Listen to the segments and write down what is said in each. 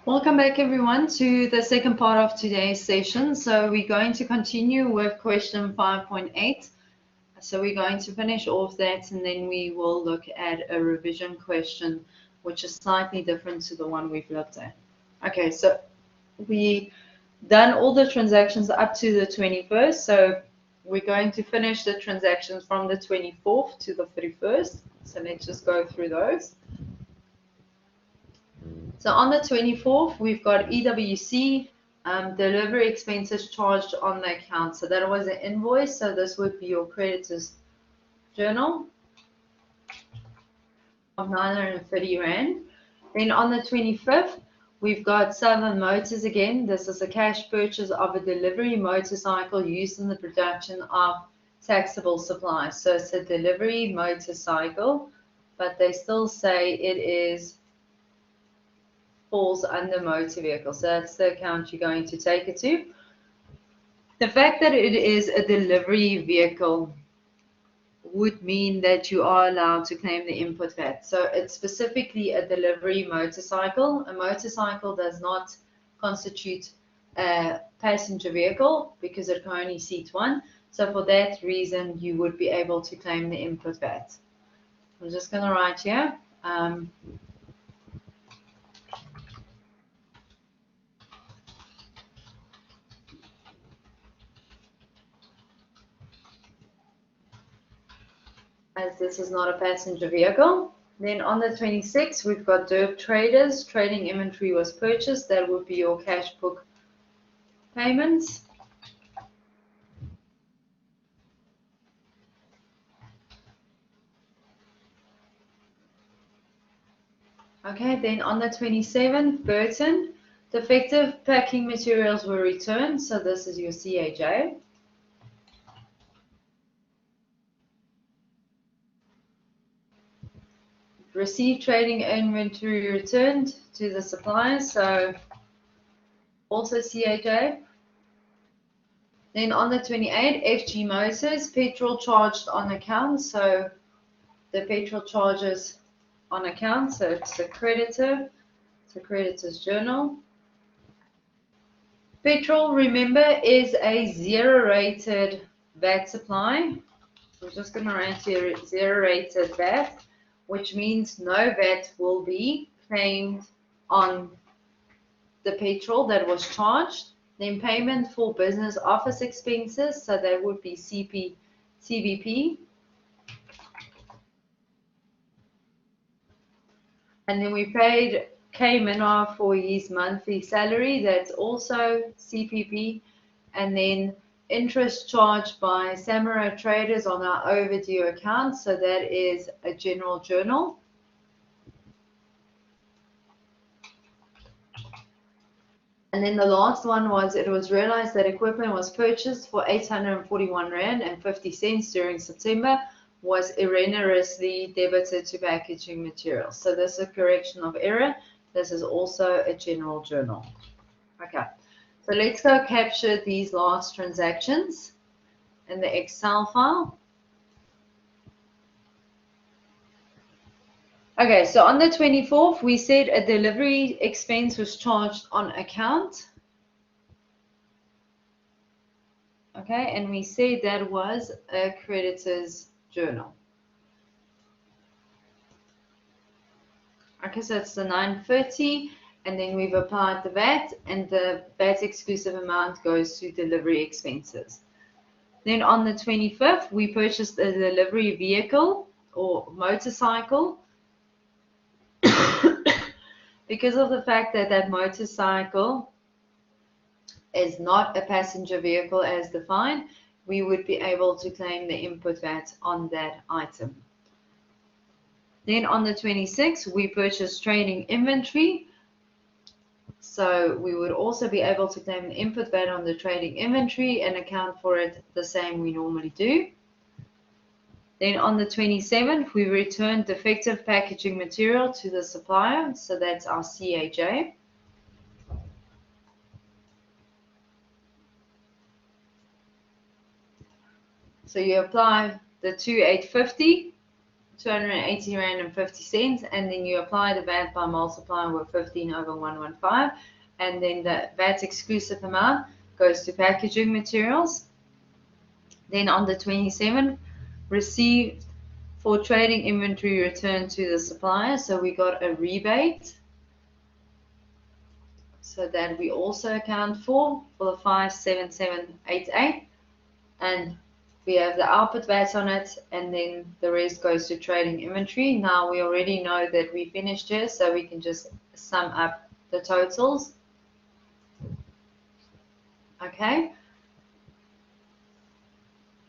Welcome back everyone to the second part of today's session. So we're going to continue with question 5.8. So we're going to finish off that and then we will look at a revision question which is slightly different to the one we've looked at. Okay, so we done all the transactions up to the 21st. So we're going to finish the transactions from the 24th to the 31st. So let's just go through those. So on the 24th, we've got EWC, delivery expenses charged on the account. So that was an invoice. So this would be your creditor's journal of 930 Rand. Then on the 25th, we've got Southern Motors again. This is a cash purchase of a delivery motorcycle used in the production of taxable supplies. So it's a delivery motorcycle, but they still say it falls under motor vehicle. So that's the account you're going to take it to. The fact that it is a delivery vehicle would mean that you are allowed to claim the input VAT. So it's specifically a delivery motorcycle. A motorcycle does not constitute a passenger vehicle because it can only seat one. So for that reason, you would be able to claim the input VAT. I'm just going to write here. As this is not a passenger vehicle. Then on the 26th, we've got Derb Traders. Trading inventory was purchased. That would be your cash book payments. Okay, then on the 27th, Burton, defective packing materials were returned. So this is your CAJ. Received trading inventory returned to the supplier, so also CAJ. Then on the 28th, FG Motors, petrol charged on account, so the petrol charges on account, so it's a creditor, it's a creditor's journal. Petrol, remember, is a zero-rated VAT supply. So we're just going to write here zero-rated VAT, which means no VAT will be claimed on the petrol that was charged. Then payment for business office expenses, so that would be CBP. And then we paid K-Minor for his monthly salary, that's also CPP. And then interest charged by Samurai Traders on our overdue account, so that is a general journal. And then the last one was, it was realized that equipment was purchased for 841 Rand and 50 cents during September was erroneously debited to packaging materials. So this is a correction of error. This is also a general journal. Okay, so let's go capture these last transactions in the Excel file. Okay, so on the 24th, we said a delivery expense was charged on account. Okay, and we said that was a creditor's journal. Okay, so it's the 930, and then we've applied the VAT, and the VAT exclusive amount goes to delivery expenses. Then on the 25th, we purchased a delivery vehicle or motorcycle. Because of the fact that that motorcycle is not a passenger vehicle as defined, we would be able to claim the input VAT on that item. Then on the 26th, we purchased trading inventory. So we would also be able to claim the input VAT on the trading inventory and account for it the same we normally do. Then on the 27th, we returned defective packaging material to the supplier. So that's our CAJ. So you apply the 2850 280 Rand and 50 cents, and then you apply the VAT by multiplying with 15/115, and then the VAT exclusive amount goes to packaging materials. Then on the 27th, received for trading inventory returned to the supplier, so we got a rebate. So that we also account for the 57788, and we have the output VAT on it, and then the rest goes to trading inventory. Now we already know that we finished here, so we can just sum up the totals. Okay.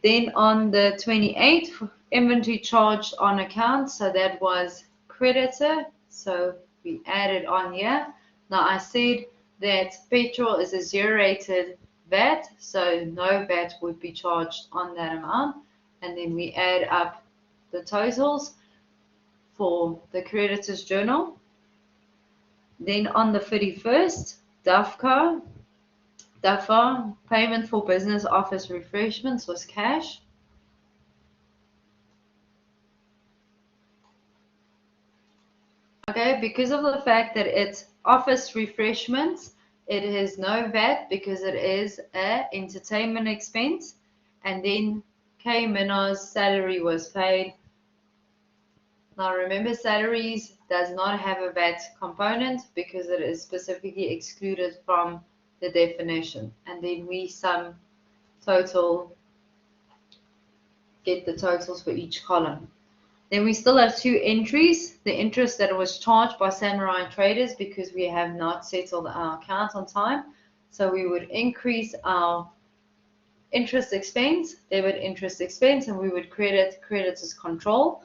Then on the 28th, inventory charged on account, so that was creditor, so we added on here. Now I said that petrol is a zero-rated VAT, so no VAT would be charged on that amount, and then we add up the totals for the creditor's journal. Then on the 31st, DAFCO, payment for business office refreshments was cash. Okay, because of the fact that it's office refreshments, it has no VAT because it is an entertainment expense. And then K Minno's salary was paid. Now remember, salaries does not have a VAT component because it is specifically excluded from the definition. And then we sum total, get the totals for each column. Then we still have two entries, the interest that was charged by Samurai Traders because we have not settled our account on time. So we would increase our interest expense, debit interest expense, and we would credit creditors control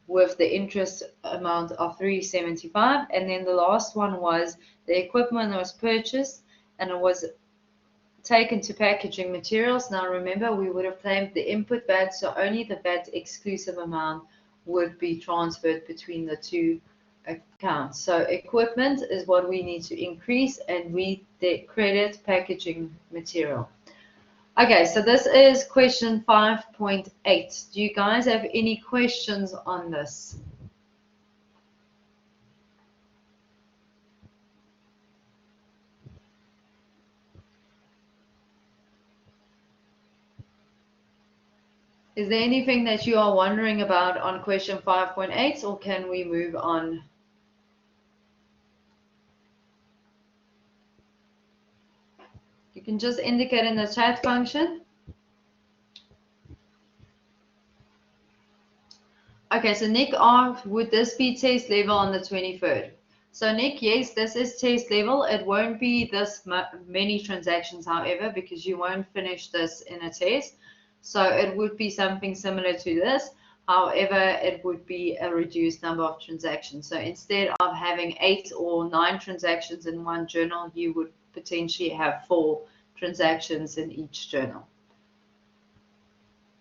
with the interest amount of 375. And then the last one was the equipment that was purchased and it was taken to packaging materials. Now remember, we would have claimed the input VAT, so only the VAT exclusive amount would be transferred between the two accounts. So equipment is what we need to increase, and we credit packaging material. Okay, so this is question 5.8. Do you guys have any questions on this? Is there anything that you are wondering about on question 5.8, or can we move on? You can just indicate in the chat function. Okay, so Nick asked, would this be test level on the 23rd? So Nick, yes, this is test level. It won't be this many transactions, however, because you won't finish this in a test. So it would be something similar to this. However, it would be a reduced number of transactions. So instead of having 8 or 9 transactions in one journal, you would potentially have 4 transactions in each journal.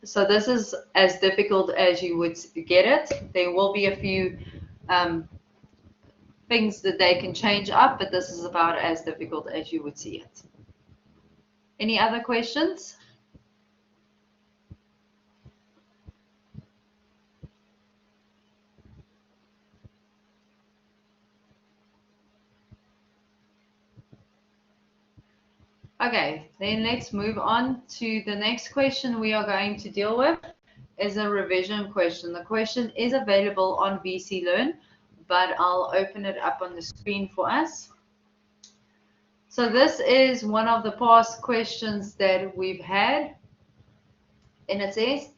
So this is as difficult as you would get it. There will be a few things that they can change up, but this is about as difficult as you would see it. Any other questions? Okay, then let's move on to the next question we are going to deal with is a revision question. The question is available on VC Learn, but I'll open it up on the screen for us. So this is one of the past questions that we've had in a test.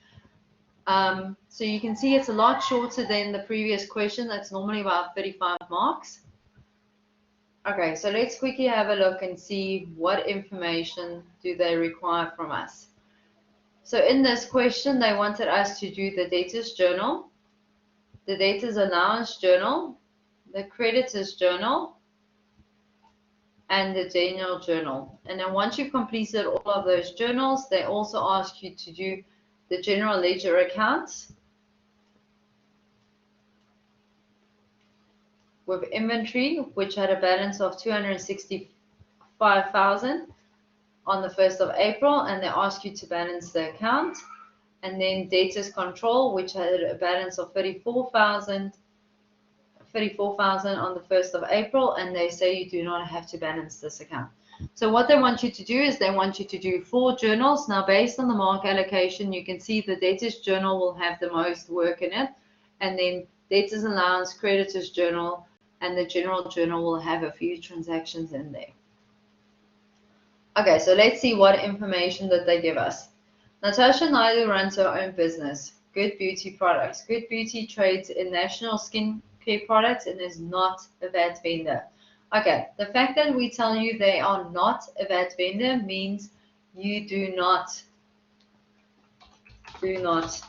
So you can see it's a lot shorter than the previous question. That's normally about 35 marks. Okay, so let's quickly have a look and see what information do they require from us. So in this question, they wanted us to do the debtors journal, the debtors allowance journal, the creditors journal, and the general journal. And then once you've completed all of those journals, they also ask you to do the general ledger accounts with inventory, which had a balance of 265,000 on the 1st of April, and they ask you to balance the account. and then debtors control, which had a balance of 34,000 on the 1st of April, and they say you do not have to balance this account. So what they want you to do is they want you to do 4 journals. Now, based on the mark allocation, you can see the debtors journal will have the most work in it, and then debtors allowance, creditors journal, and the general journal will have a few transactions in there. Okay, so let's see what information that they give us. Natasha Naidu runs her own business, Good Beauty Products. Good Beauty trades in national skincare products and is not a VAT vendor. Okay, the fact that we tell you they are not a VAT vendor means you do not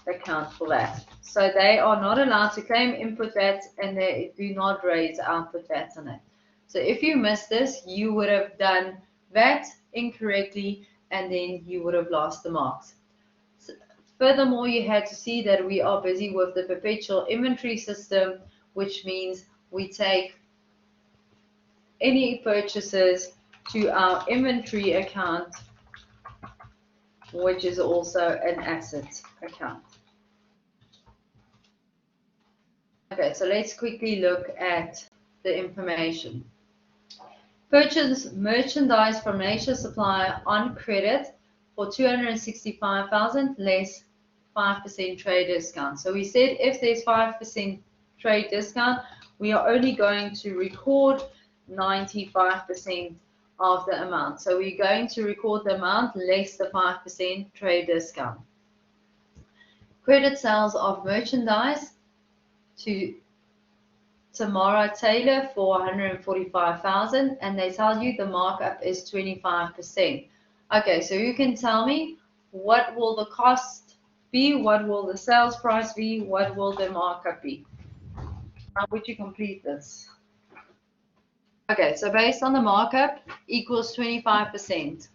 account for that. So they are not allowed to claim input VAT, and they do not raise output VAT on it. So if you missed this, you would have done VAT incorrectly, and then you would have lost the marks. So, furthermore, you had to see that we are busy with the perpetual inventory system, which means we take any purchases to our inventory account, which is also an asset account. Okay, so let's quickly look at the information. Purchase merchandise from Nature Supply on credit for 265,000 less 5% trade discount. So we said if there's 5% trade discount, we are only going to record 95% of the amount. So we're going to record the amount less the 5% trade discount. Credit sales of merchandise to Tamara Taylor for 145,000, and they tell you the markup is 25%. Okay, so you can tell me what will the cost be, what will the sales price be, what will the markup be? How would you complete this? Okay, so based on the markup equals 25%.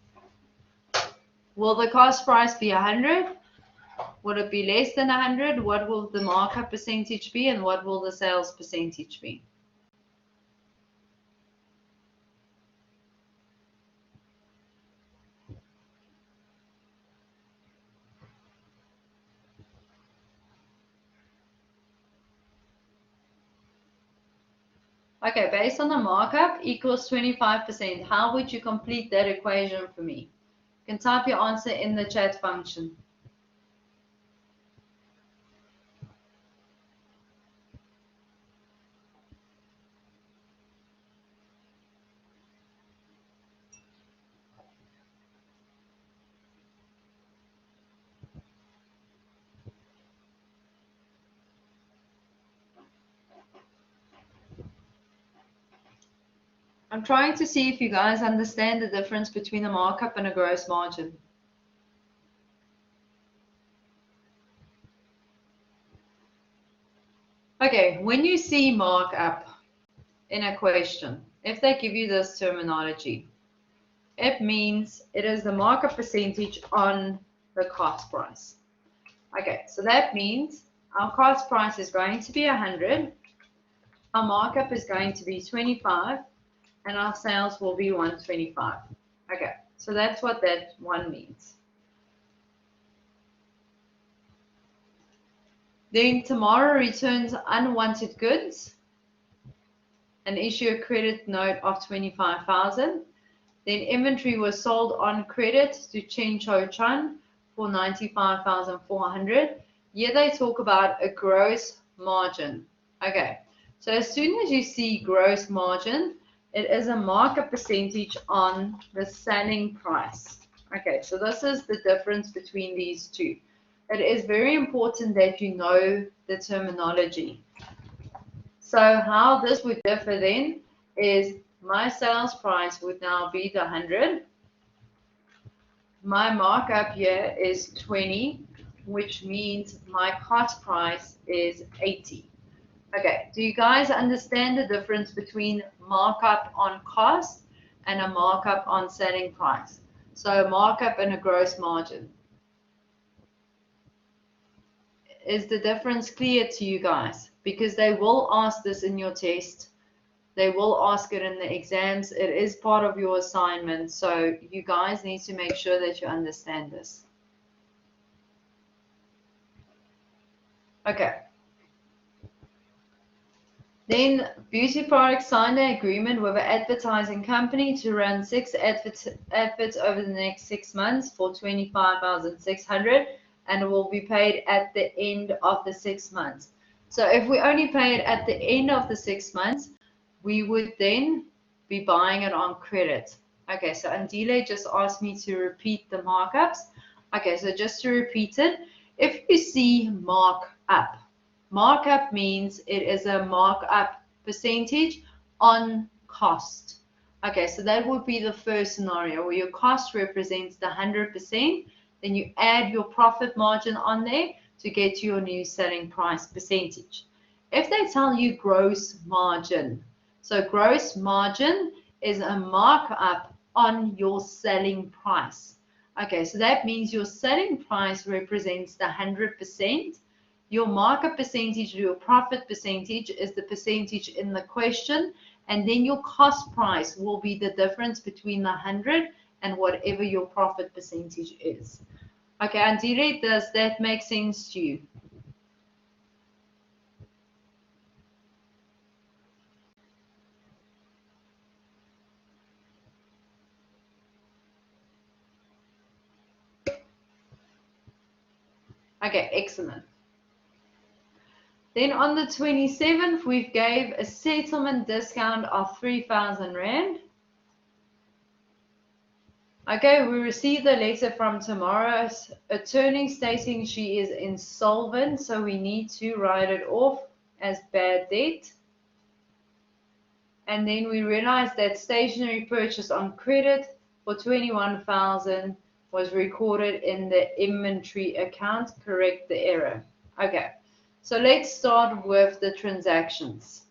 Will the cost price be 100? Would it be less than 100? What will the markup percentage be, and what will the sales percentage be? Okay, based on the markup equals 25%. How would you complete that equation for me? You can type your answer in the chat function. I'm trying to see if you guys understand the difference between a markup and a gross margin. Okay, when you see markup in a question, if they give you this terminology, it means it is the markup percentage on the cost price. Okay, so that means our cost price is going to be 100, our markup is going to be 25, and our sales will be 125. Okay, so that's what that one means. Then tomorrow returns unwanted goods and issue a credit note of 25,000. Then inventory was sold on credit to Chen Cho Chun for 95,400. Here they talk about a gross margin. Okay, so as soon as you see gross margin, it is a markup percentage on the selling price. Okay, so this is the difference between these two. It is very important that you know the terminology. So how this would differ then is my sales price would now be the 100. My markup here is 20, which means my cost price is 80. Okay, do you guys understand the difference between markup on cost and a markup on selling price? So a markup and a gross margin. Is the difference clear to you guys? Because they will ask this in your test. They will ask it in the exams. It is part of your assignment. So you guys need to make sure that you understand this. Okay. Then Beauty Products signed an agreement with an advertising company to run 6 adverts over the next 6 months for $25,600, and it will be paid at the end of the 6 months. So if we only pay it at the end of the 6 months, we would then be buying it on credit. Okay, so Andile just asked me to repeat the markups. Okay, so just to repeat it, if you see markup, markup means it is a markup percentage on cost. Okay, so that would be the first scenario where your cost represents the 100%, then you add your profit margin on there to get your new selling price percentage. If they tell you gross margin, so gross margin is a markup on your selling price. Okay, so that means your selling price represents the 100%. Your markup percentage or your profit percentage is the percentage in the question, and then your cost price will be the difference between the 100 and whatever your profit percentage is. Okay, Andile, does that make sense to you? Okay, excellent. Then on the 27th, we gave a settlement discount of 3,000 Rand. Okay, we received a letter from Tamara's attorney stating she is insolvent, so we need to write it off as bad debt. And then we realized that stationery purchase on credit for 21,000 was recorded in the inventory account. Correct the error. Okay, so let's start with the transactions.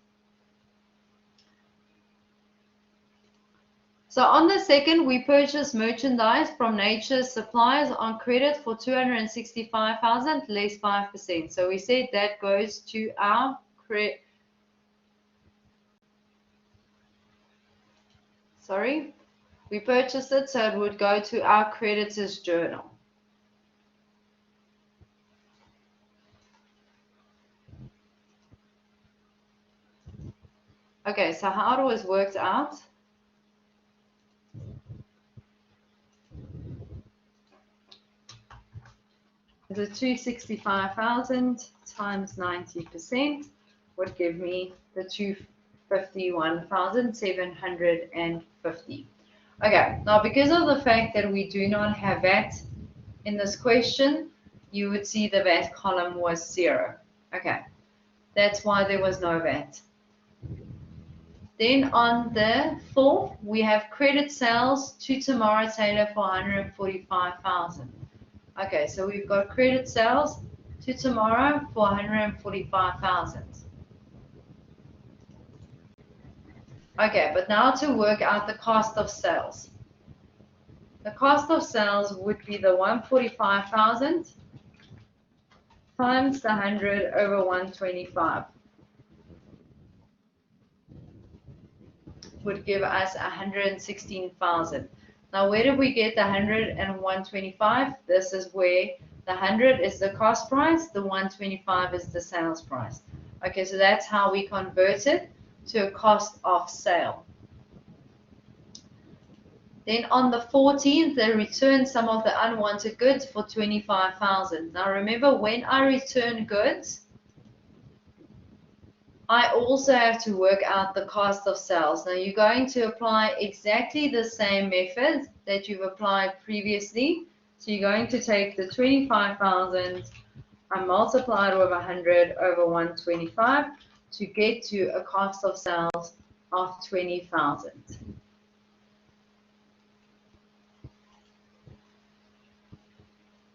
So on the 2nd, we purchased merchandise from Nature's Suppliers on credit for 265,000 less 5%. So we said that goes to our credit. Sorry, we purchased it, so it would go to our creditors journal. Okay, so how it was worked out. The 265,000 times 90% would give me the 251,750. Okay, now because of the fact that we do not have VAT in this question, you would see the VAT column was 0. Okay, that's why there was no VAT. Then on the 4th, we have credit sales to Tamara Taylor for 145,000. Okay, so we've got credit sales to Tamara for 145,000. Okay, but now to work out the cost of sales. The cost of sales would be the 145,000 times the 100 over 125. Would give us 116,000. Now, where did we get the 100 and 125? This is where the 100 is the cost price, the 125 is the sales price. Okay, so that's how we convert it to a cost of sale. Then on the 14th, they returned some of the unwanted goods for 25,000. Now, remember, when I return goods, I also have to work out the cost of sales. Now you're going to apply exactly the same method that you've applied previously. So you're going to take the 25,000 and multiply it with 100 over 125 to get to a cost of sales of 20,000.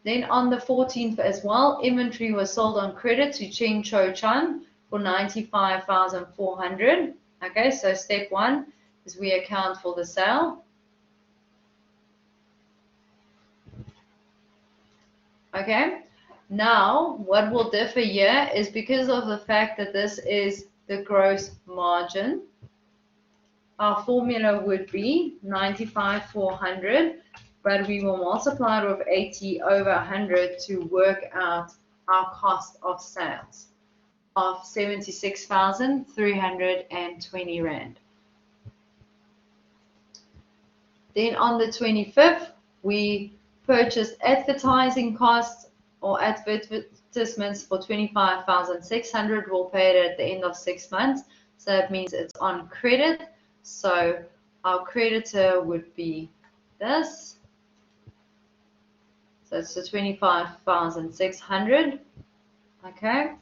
Then on the 14th as well, inventory was sold on credit to Chen Cho Chan for 95,400. Okay, so step 1 is we account for the sale. Okay, now what will differ here is because of the fact that this is the gross margin, our formula would be 95,400, but we will multiply it with 80 over 100 to work out our cost of sales of 76,320 Rand. Then on the 25th, we purchased advertising costs or advertisements for 25,600. We'll pay it at the end of 6 months. So that means it's on credit. So our creditor would be this. So it's the 25,600. Okay.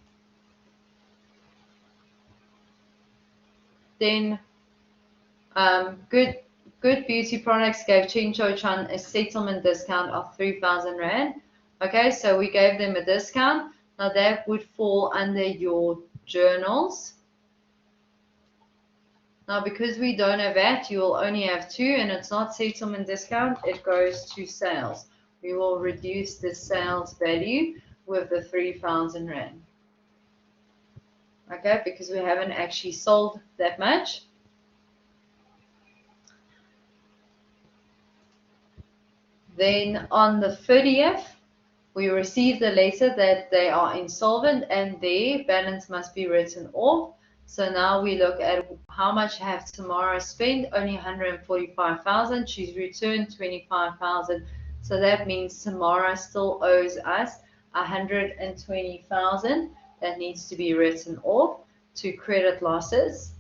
Then Good Beauty Products gave Ching Cho Chan a settlement discount of 3,000 Rand. Okay, so we gave them a discount. Now that would fall under your journals. Now because we don't have that, you will only have two, and it's not settlement discount, it goes to sales. We will reduce the sales value with the 3,000 Rand. Okay, because we haven't actually sold that much. Then on the 30th, we received a letter that they are insolvent and their balance must be written off. So now we look at how much have Tamara spent, only 145,000. She's returned 25,000. So that means Tamara still owes us 120,000 that needs to be written off to credit losses.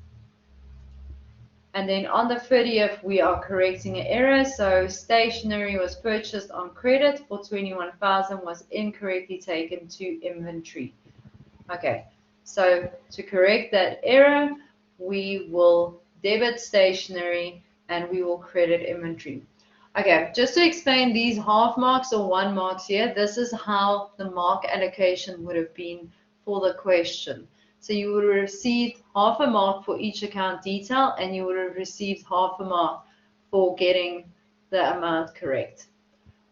And then on the 30th, we are correcting an error. So stationery was purchased on credit for 21,000 was incorrectly taken to inventory. Okay, so to correct that error, we will debit stationery and we will credit inventory. Okay, just to explain these half marks or 1 marks here, this is how the mark allocation would have been for the question. So you would have received half a mark for each account detail and you would have received half a mark for getting the amount correct.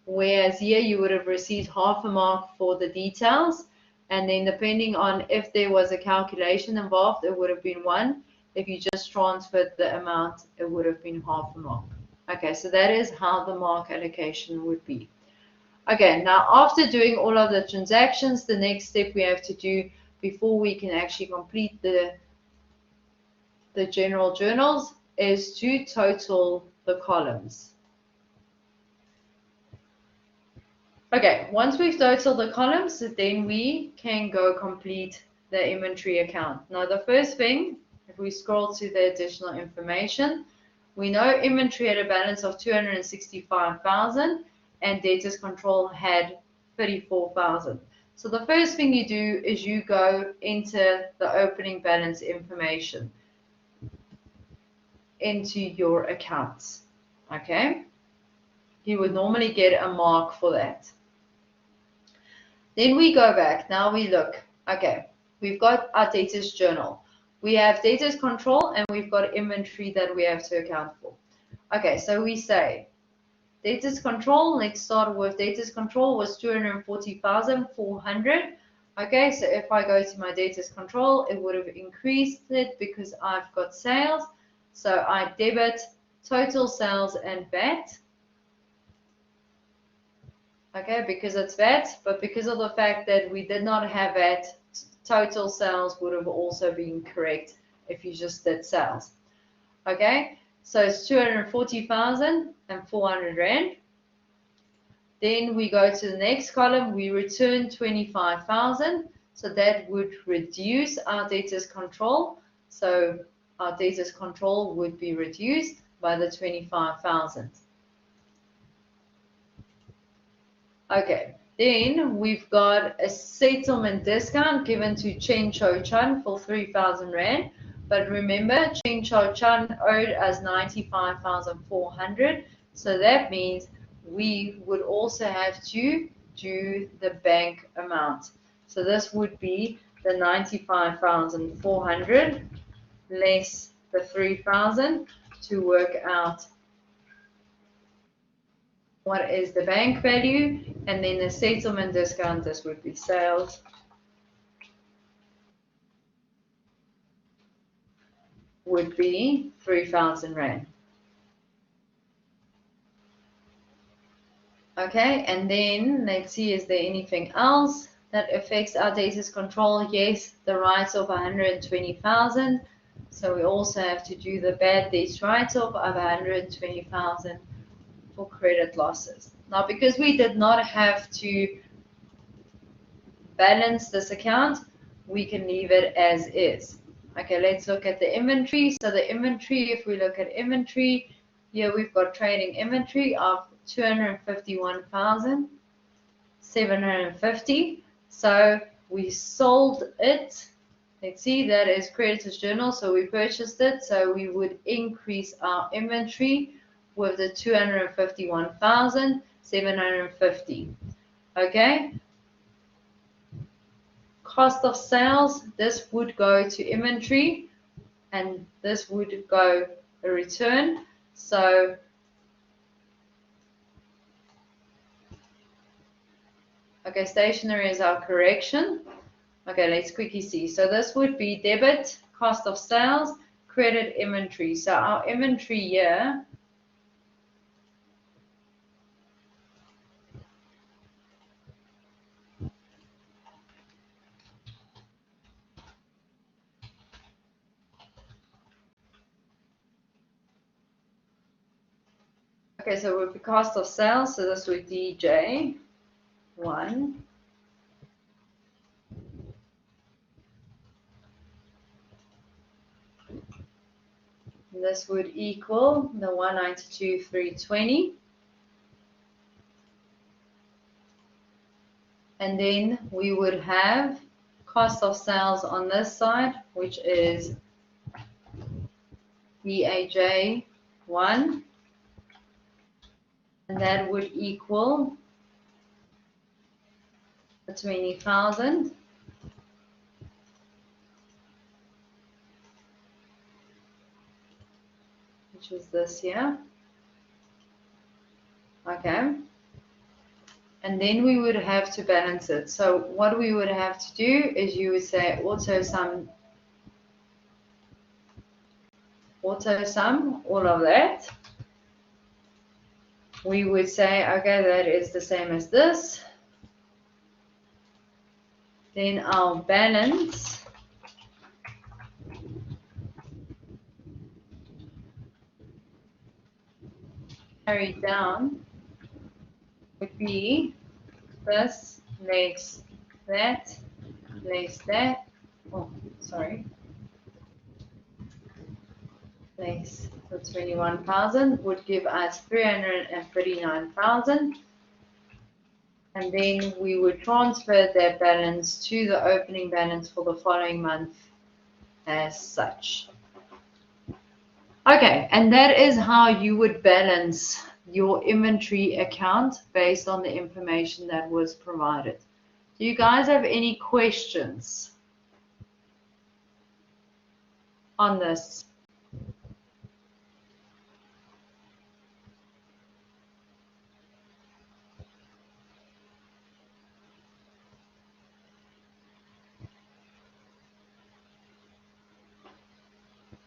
Whereas here you would have received half a mark for the details, and then depending on if there was a calculation involved, it would have been 1. If you just transferred the amount, it would have been half a mark. Okay, so that is how the mark allocation would be. Okay, now after doing all of the transactions, the next step we have to do before we can actually complete the general journals is to total the columns. Okay, once we've totaled the columns, then we can go complete the inventory account. Now the first thing, if we scroll to the additional information, we know inventory had a balance of 265,000 and debtors control had 34,000. So the first thing you do is you go into the opening balance information into your accounts. Okay, you would normally get a mark for that. Then we go back. Now we look. Okay, we've got our debtors journal. We have debtors control and we've got inventory that we have to account for. Okay, so we say debtors control, let's start with debtors control was 240,400. Okay, so if I go to my debtors control, it would have increased it because I've got sales. So I debit total sales and VAT. Okay, because it's VAT, but because of the fact that we did not have VAT, total sales would have also been correct if you just did sales. Okay, so it's 240,400 Rand. Then we go to the next column, we return 25,000. So that would reduce our debtors control. So our debtors control would be reduced by the 25,000. Okay, then we've got a settlement discount given to Chen Cho Chan for 3,000 Rand. But remember, Chen Cho Chan owed us 95,400. So that means we would also have to do the bank amount. So this would be the 95,400 less the 3,000 to work out what is the bank value, and then the settlement discount, this would be sales, would be 3,000 Rand. Okay, and then let's see, is there anything else? that affects our debtors control. Yes, the write-off 120,000. So we also have to do the bad debts write-off of 120,000 for credit losses. Now, because we did not have to balance this account, we can leave it as is. Okay, let's look at the inventory. So the inventory, if we look at inventory, here we've got trading inventory of 251,750. So we sold it. Let's see, that is creditors journal. So we purchased it. So we would increase our inventory with the 251,750. Okay. Cost of sales, this would go to inventory and this would go a return. So okay, stationery is our correction. Okay, let's quickly see. So this would be debit, cost of sales, credit, inventory. So our inventory here okay, so it would be cost of sales, so this would be DJ1. This would equal the 192,320. And then we would have cost of sales on this side, which is DAJ1. And that would equal the 20,000. Which is this here. Okay. And then we would have to balance it. So what we would have to do is you would say auto sum all of that. We would say, okay, that is the same as this. Then our balance carried down would be this less that less that. Oh, sorry. Less the 21,000 would give us 339,000. And then we would transfer that balance to the opening balance for the following month as such. Okay, and that is how you would balance your inventory account based on the information that was provided. Do you guys have any questions on this?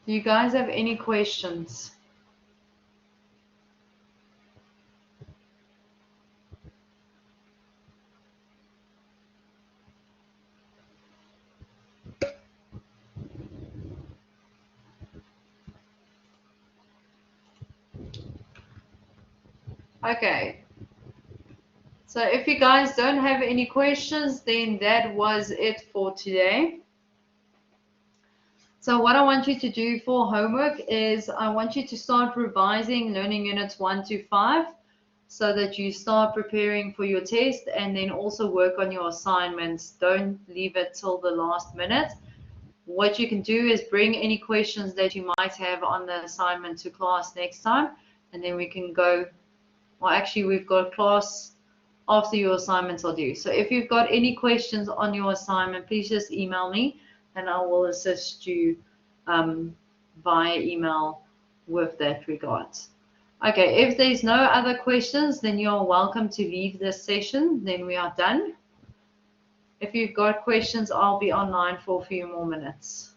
Do you guys have any questions? Okay. So if you guys don't have any questions, then that was it for today. So what I want you to do for homework is I want you to start revising learning units 1 to 5 so that you start preparing for your test and then also work on your assignments. Don't leave it till the last minute. What you can do is bring any questions that you might have on the assignment to class next time, and then we can go, well, actually we've got class after your assignments are due. So if you've got any questions on your assignment, please just email me and I will assist you via email with that regards. Okay, if there's no other questions, then you're welcome to leave this session. Then we are done. If you've got questions, I'll be online for a few more minutes.